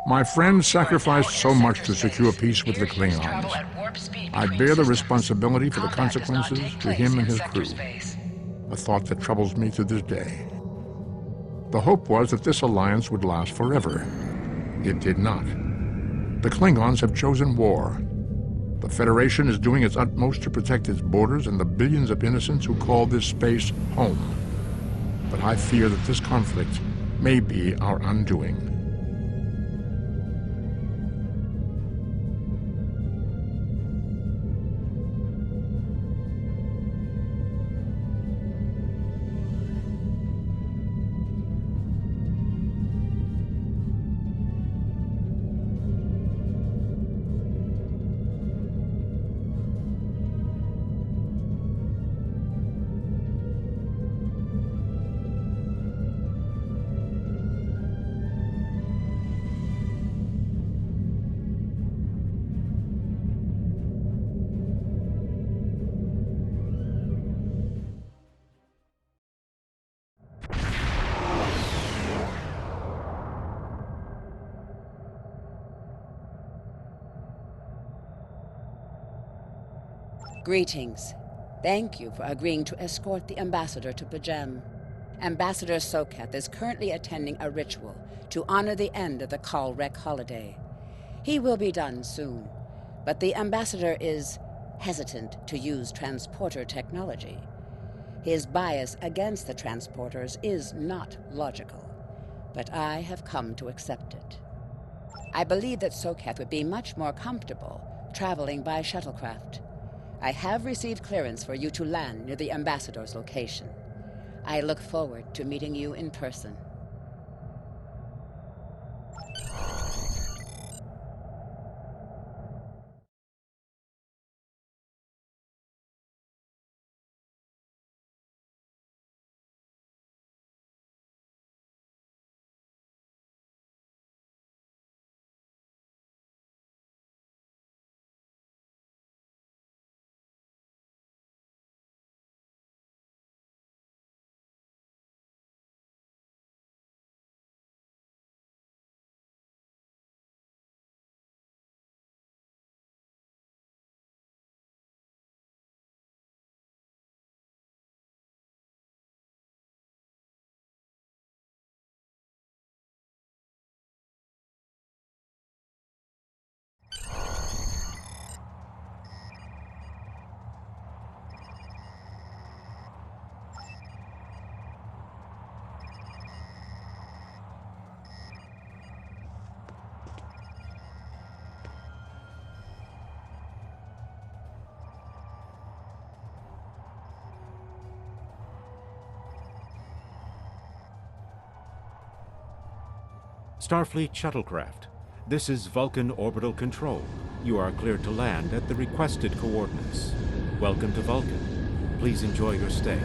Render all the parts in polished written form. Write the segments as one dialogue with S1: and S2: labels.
S1: My friend sacrificed so much to secure peace with the Klingons. I bear the responsibility for the consequences to him and his crew, a thought that troubles me to this day. The hope was that this alliance would last forever. It did not. The Klingons have chosen war. The Federation is doing its utmost to protect its borders and the billions of innocents who call this space home. But I fear that this conflict may be our undoing.
S2: Greetings. Thank you for agreeing to escort the ambassador to Pajem. Ambassador Soketh is currently attending a ritual to honor the end of the Kalrek holiday. He will be done soon, but the ambassador is hesitant to use transporter technology. His bias against the transporters is not logical, but I have come to accept it. I believe that Soketh would be much more comfortable traveling by shuttlecraft. I have received clearance for you to land near the ambassador's location. I look forward to meeting you in person.
S3: Starfleet shuttlecraft. This is Vulcan Orbital Control. You are cleared to land at the requested coordinates. Welcome to Vulcan. Please enjoy your stay.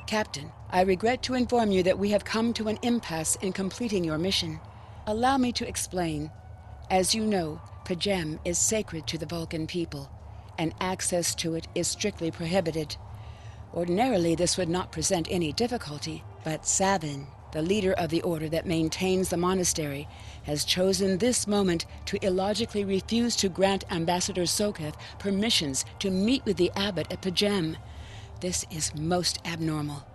S2: Captain, I regret to inform you that we have come to an impasse in completing your mission. Allow me to explain. As you know, Pajem is sacred to the Vulcan people, and access to it is strictly prohibited. Ordinarily, this would not present any difficulty, but Savin, the leader of the order that maintains the monastery, has chosen this moment to illogically refuse to grant Ambassador Soketh permissions to meet with the abbot at Pajem. This is most abnormal.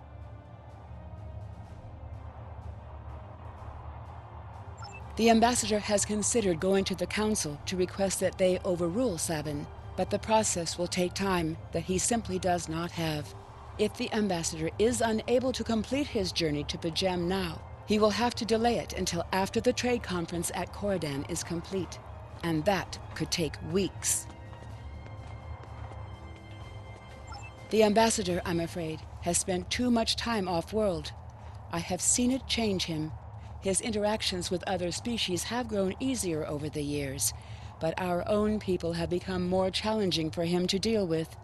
S2: The ambassador has considered going to the council to request that they overrule Sabin, but the process will take time that he simply does not have. If the ambassador is unable to complete his journey to Pajem now, he will have to delay it until after the trade conference at Corridan is complete, and that could take weeks. The ambassador, I'm afraid, has spent too much time off-world. I have seen it change him. His interactions with other species have grown easier over the years, but our own people have become more challenging for him to deal with.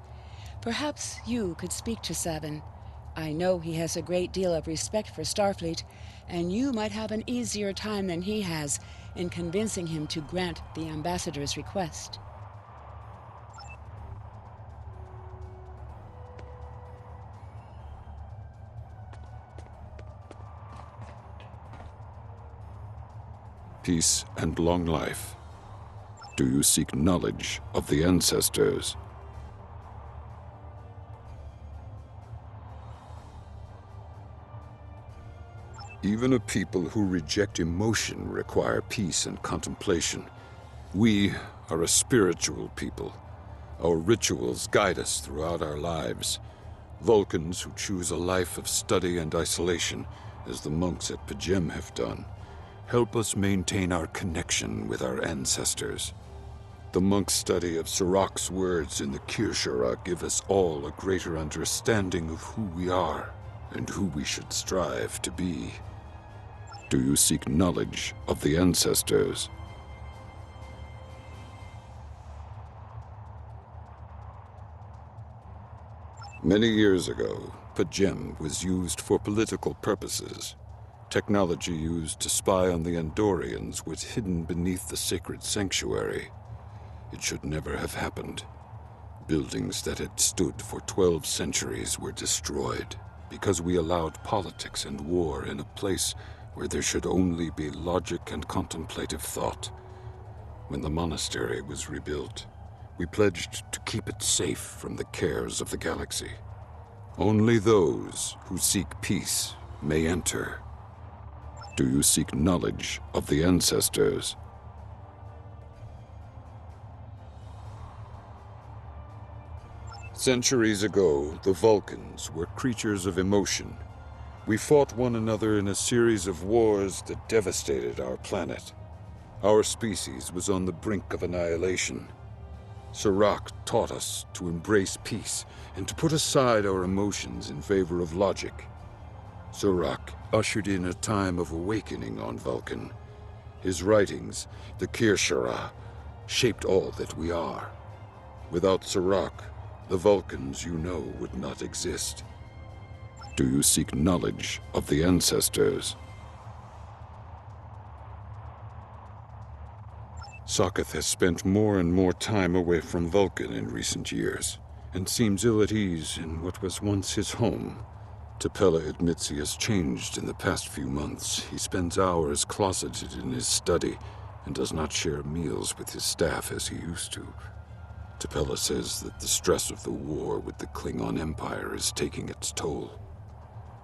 S2: Perhaps you could speak to Sabin. I know he has a great deal of respect for Starfleet, and you might have an easier time than he has in convincing him to grant the ambassador's request.
S4: Peace and long life. Do you seek knowledge of the ancestors? Even a people who reject emotion require peace and contemplation. We are a spiritual people. Our rituals guide us throughout our lives. Vulcans who choose a life of study and isolation, as the monks at Pajem have done, help us maintain our connection with our ancestors. The monk's study of Sirach's words in the Kirshara give us all a greater understanding of who we are and who we should strive to be. Do you seek knowledge of the ancestors? Many years ago, Pajem was used for political purposes. Technology used to spy on the Andorians was hidden beneath the sacred sanctuary. It should never have happened. Buildings that had stood for 12 centuries were destroyed because we allowed politics and war in a place where there should only be logic and contemplative thought. When the monastery was rebuilt, we pledged to keep it safe from the cares of the galaxy. Only those who seek peace may enter. Do you seek knowledge of the ancestors? Centuries ago, the Vulcans were creatures of emotion. We fought one another in a series of wars that devastated our planet. Our species was on the brink of annihilation. Sirach taught us to embrace peace and to put aside our emotions in favor of logic. Sirach ushered in a time of awakening on Vulcan. His writings, the Kirshara, shaped all that we are. Without Sirach, the Vulcans you know would not exist. Do you seek knowledge of the ancestors? Sokath has spent more and more time away from Vulcan in recent years, and seems ill at ease in what was once his home. Tapella admits he has changed in the past few months. He spends hours closeted in his study, and does not share meals with his staff as he used to. Tapella says that the stress of the war with the Klingon Empire is taking its toll.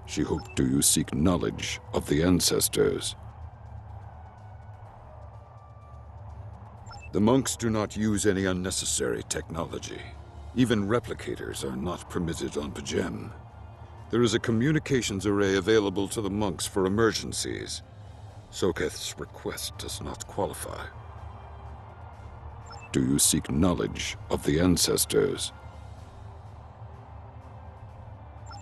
S4: She hoped you seek knowledge of the ancestors. The monks do not use any unnecessary technology. Even replicators are not permitted on Pajem. There is a communications array available to the monks for emergencies. Sokath's request does not qualify. Do you seek knowledge of the ancestors?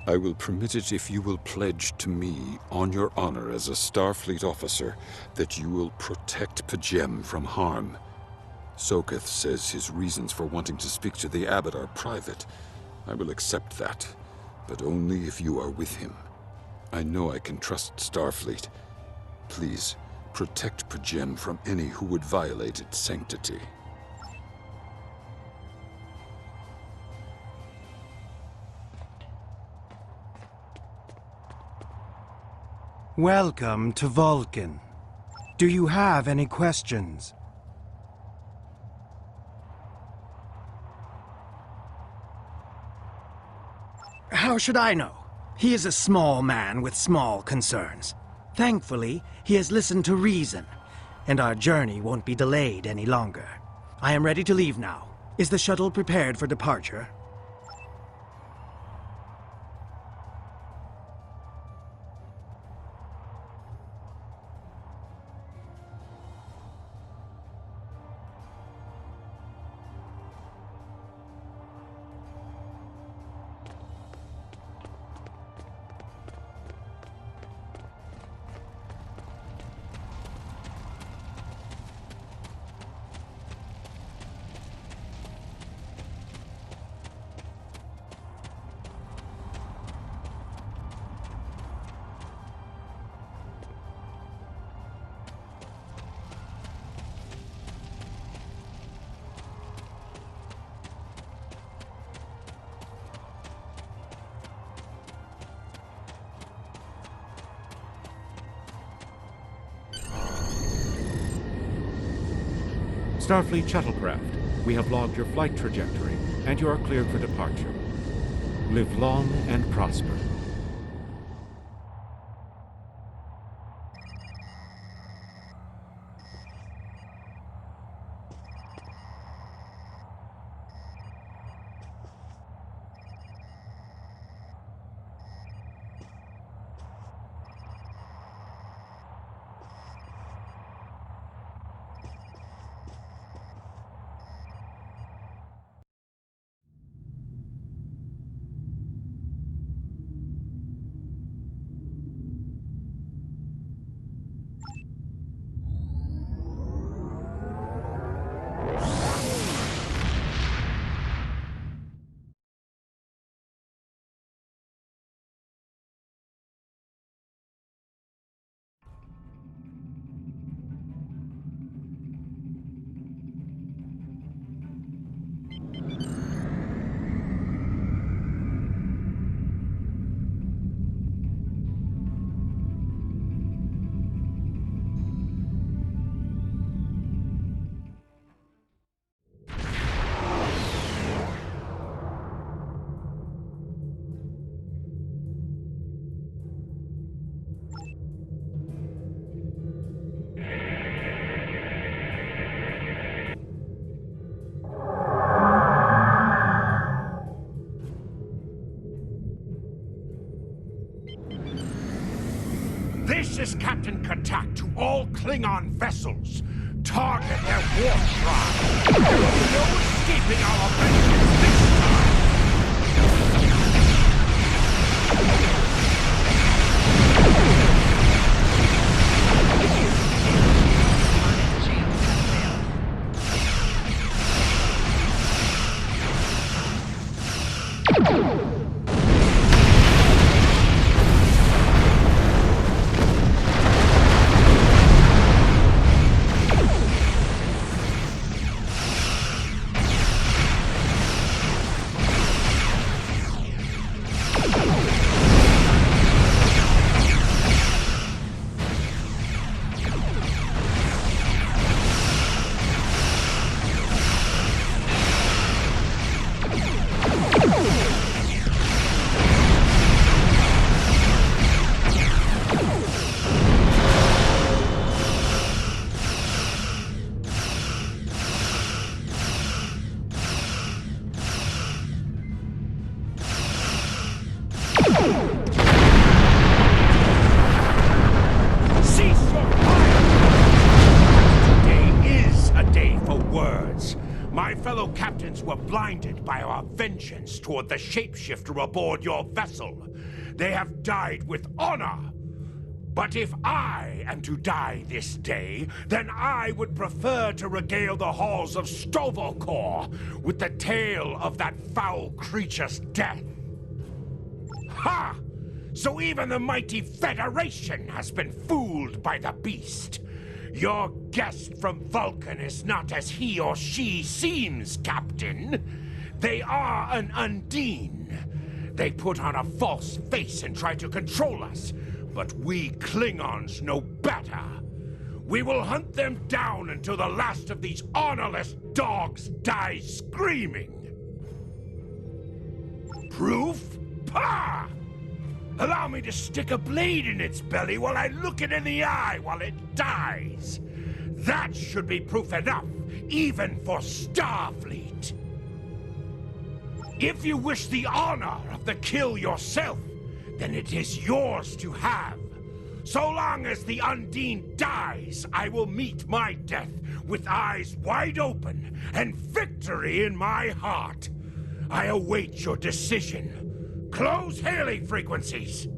S4: I will permit it if you will pledge to me, on your honor as a Starfleet officer, that you will protect Pajem from harm. Sokath says his reasons for wanting to speak to the abbot are private. I will accept that, but only if you are with him. I know I can trust Starfleet. Please, protect Pajem from any who would violate its sanctity.
S5: Welcome to Vulcan. Do you have any questions? How should I know? He is a small man with small concerns. Thankfully, he has listened to reason. and our journey won't be delayed any longer. I am ready to leave now. Is the shuttle prepared for departure?
S3: Starfleet shuttlecraft, we have logged your flight trajectory, and you are cleared for departure. Live long and prosper.
S6: This is Captain Katak to all Klingon vessels. Target their warp drive. There will be no escaping our vengeance this time. Cease your fire! Today is a day for words. My fellow captains were blinded by our vengeance toward the shapeshifter aboard your vessel. They have died with honor. But if I am to die this day, then I would prefer to regale the halls of Stovalkor with the tale of that foul creature's death. Ha! So even the mighty Federation has been fooled by the beast. Your guest from Vulcan is not as he or she seems, Captain. They are an Undine. They put on a false face and try to control us, but we Klingons know better. We will hunt them down until the last of these honorless dogs dies screaming. Proof? Pah! Allow me to stick a blade in its belly while I look it in the eye while it dies. That should be proof enough, even for Starfleet. If you wish the honor of the kill yourself, then it is yours to have. So long as the Undine dies, I will meet my death with eyes wide open and victory in my heart. I await your decision. Close hailing frequencies.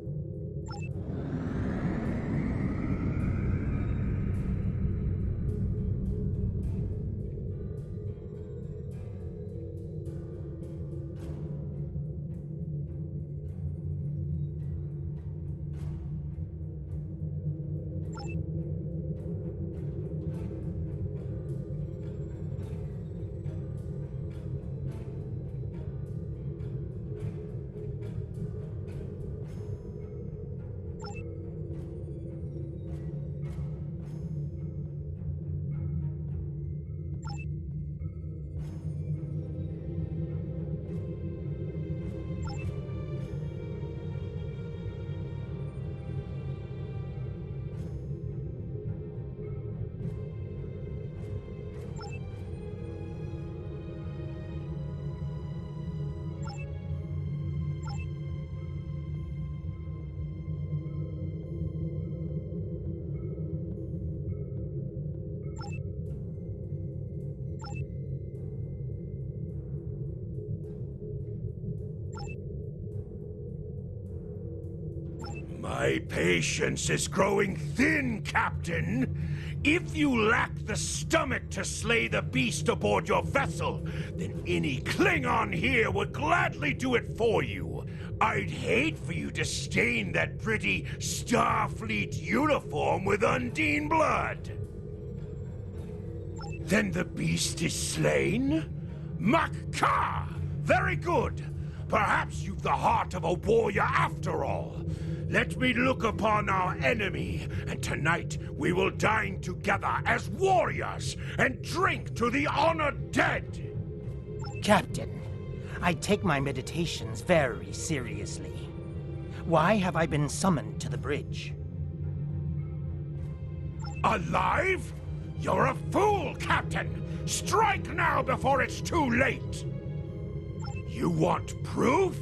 S6: My patience is growing thin, Captain. If you lack the stomach to slay the beast aboard your vessel, then any Klingon here would gladly do it for you. I'd hate for you to stain that pretty Starfleet uniform with Undine blood. Then the beast is slain? Makka! Very good. Perhaps you've the heart of a warrior after all. Let me look upon our enemy, and tonight we will dine together as warriors and drink to the honored dead.
S5: Captain, I take my meditations very seriously. Why have I been summoned to the bridge?
S6: Alive? You're a fool, Captain! Strike now before it's too late! You want proof?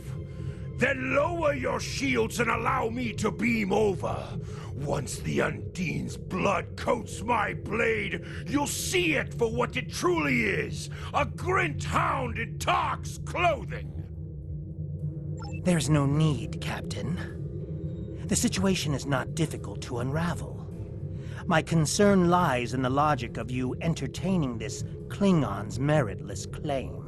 S6: Then lower your shields and allow me to beam over. Once the Undine's blood coats my blade, you'll see it for what it truly is. A Grint hound in Tark's clothing.
S5: There's no need, Captain. The situation is not difficult to unravel. My concern lies in the logic of you entertaining this Klingon's meritless claim.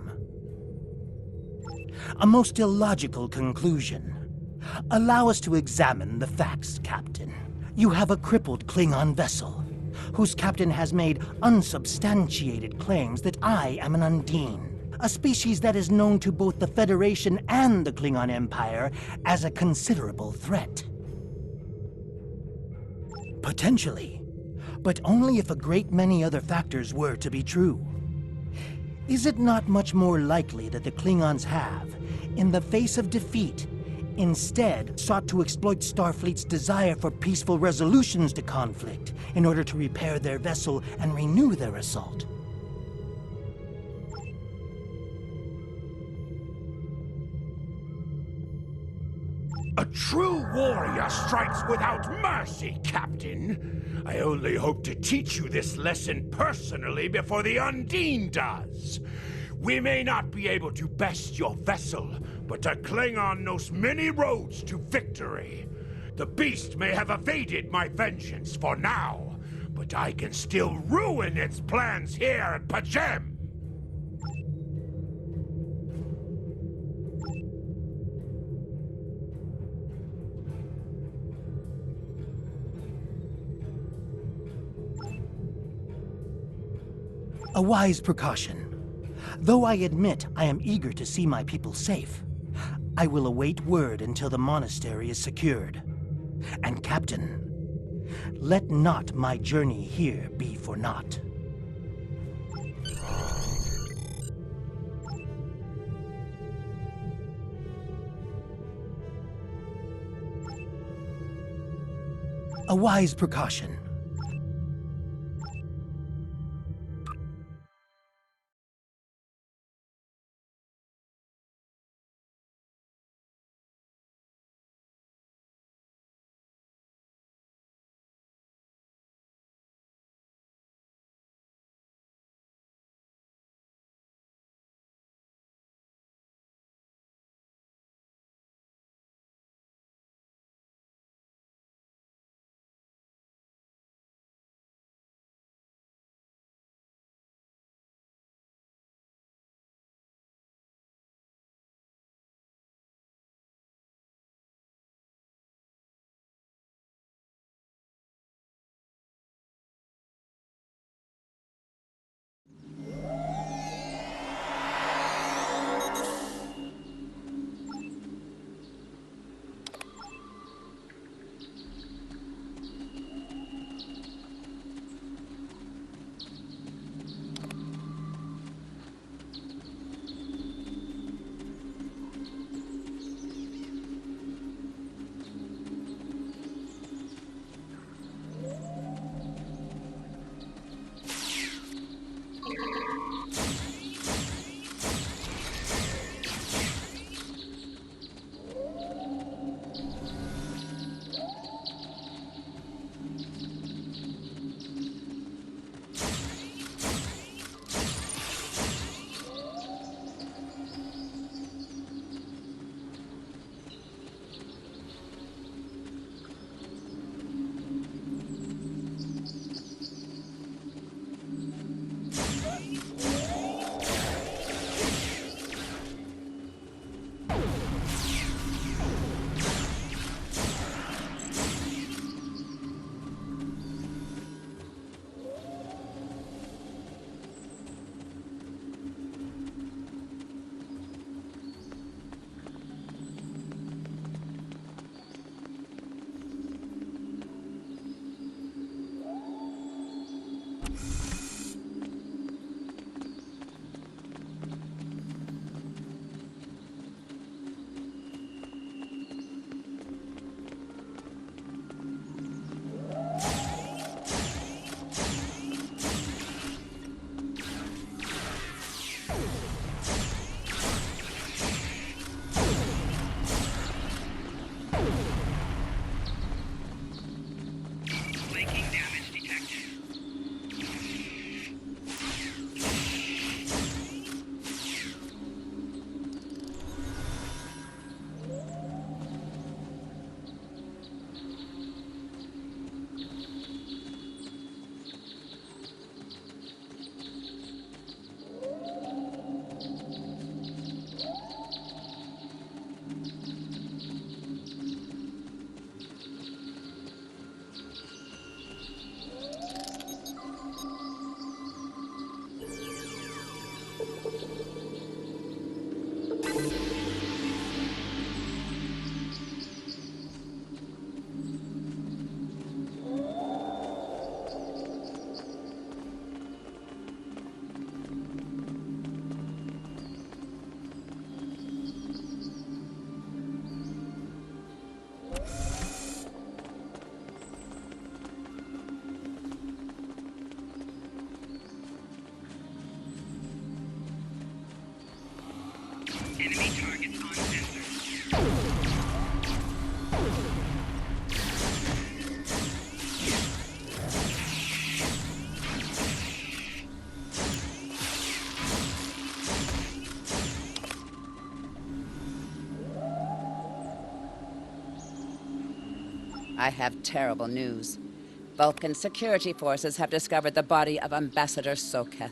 S5: A most illogical conclusion. Allow us to examine the facts, Captain. You have a crippled Klingon vessel, whose captain has made unsubstantiated claims that I am an Undine, a species that is known to both the Federation and the Klingon Empire as a considerable threat. Potentially, but only if a great many other factors were to be true. Is it not much more likely that the Klingons have, in the face of defeat, instead sought to exploit Starfleet's desire for peaceful resolutions to conflict in order to repair their vessel and renew their assault?
S6: A true warrior strikes without mercy, Captain. I only hope to teach you this lesson personally before the Undine does. We may not be able to best your vessel, but a Klingon knows many roads to victory. The beast may have evaded my vengeance for now, but I can still ruin its plans here at Pajem.
S5: A wise precaution. Though I admit I am eager to see my people safe, I will await word until the monastery is secured. And Captain, let not my journey here be for naught. A wise precaution.
S7: Enemy targets on sensor.
S2: I have terrible news. Vulcan security forces have discovered the body of Ambassador Soketh.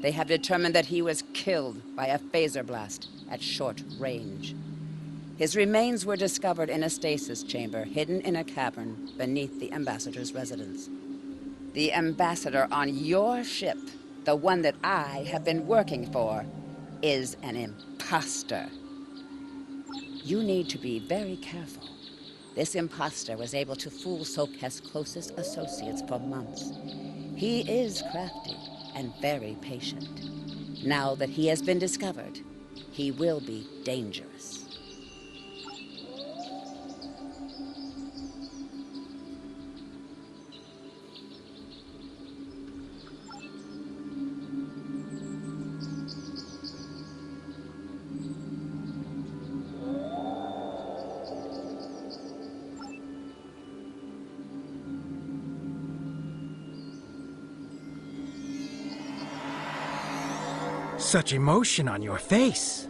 S2: They have determined that he was killed by a phaser blast at short range. His remains were discovered in a stasis chamber hidden in a cavern beneath the Ambassador's residence. The Ambassador on your ship, the one that I have been working for, is an imposter. You need to be very careful. This imposter was able to fool Soketh's closest associates for months. He is crafty and very patient. Now that he has been discovered, he will be dangerous.
S5: Such emotion on your face.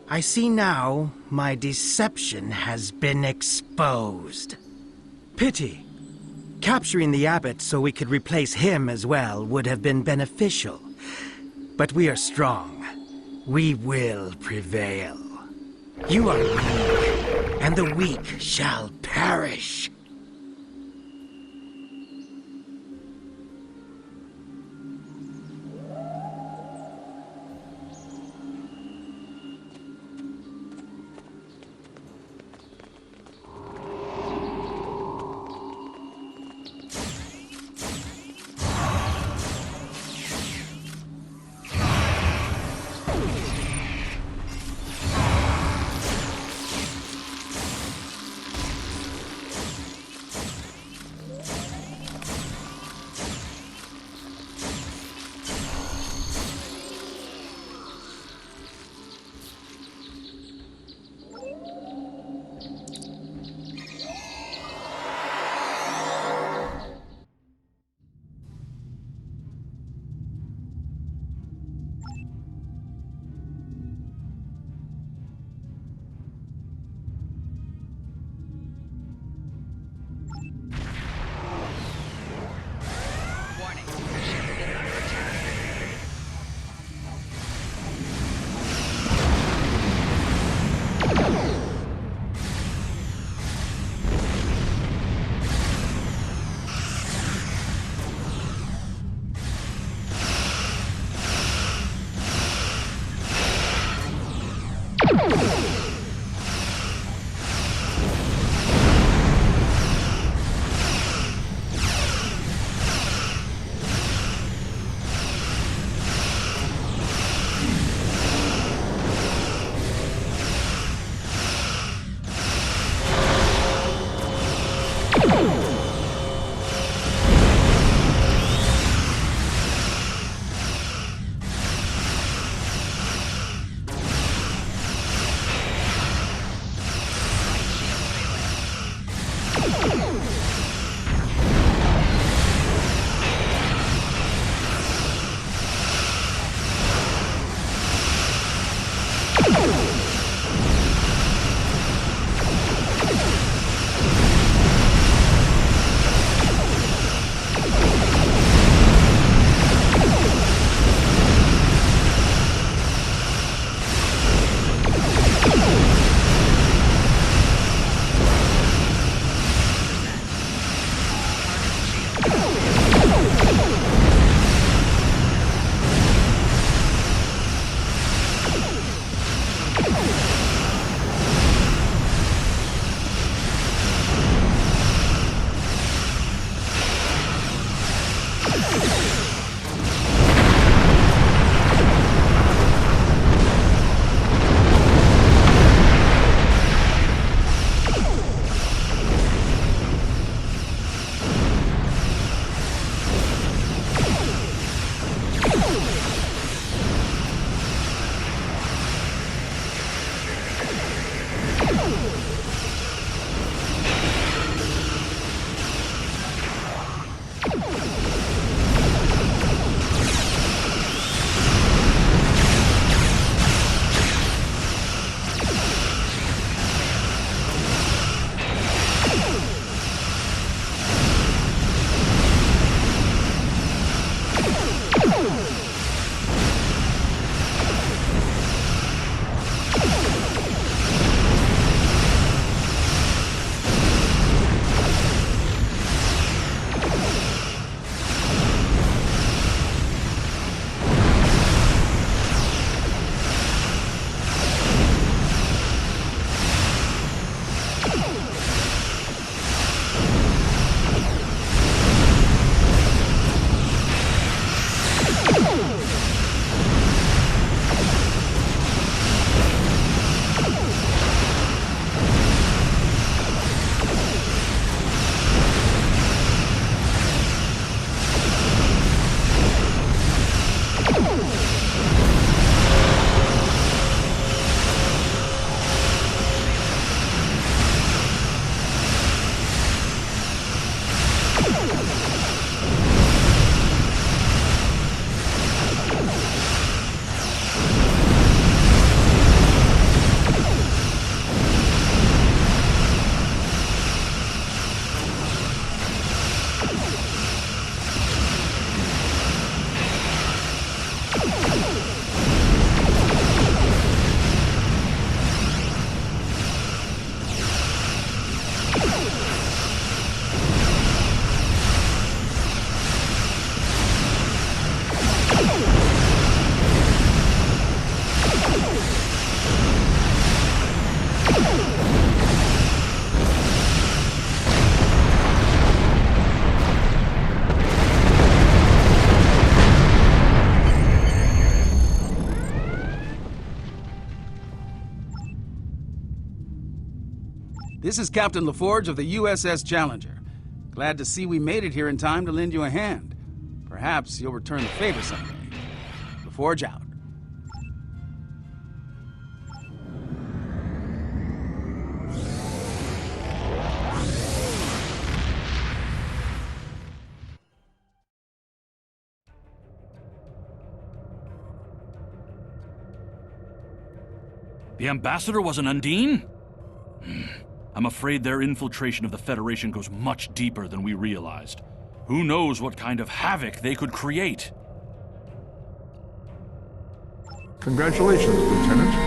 S5: I see now my deception has been exposed. Pity. Capturing the abbot so we could replace him as well would have been beneficial. But we are strong. We will prevail. You are weak, and the weak shall perish.
S7: Warning. Ship is under attack.
S8: This is Captain LaForge of the USS Challenger. Glad to see we made it here in time to lend you a hand. Perhaps you'll return the favor someday. LaForge out.
S9: The Ambassador was an Undine? I'm afraid their infiltration of the Federation goes much deeper than we realized. Who knows what kind of havoc they could create?
S1: Congratulations, Lieutenant.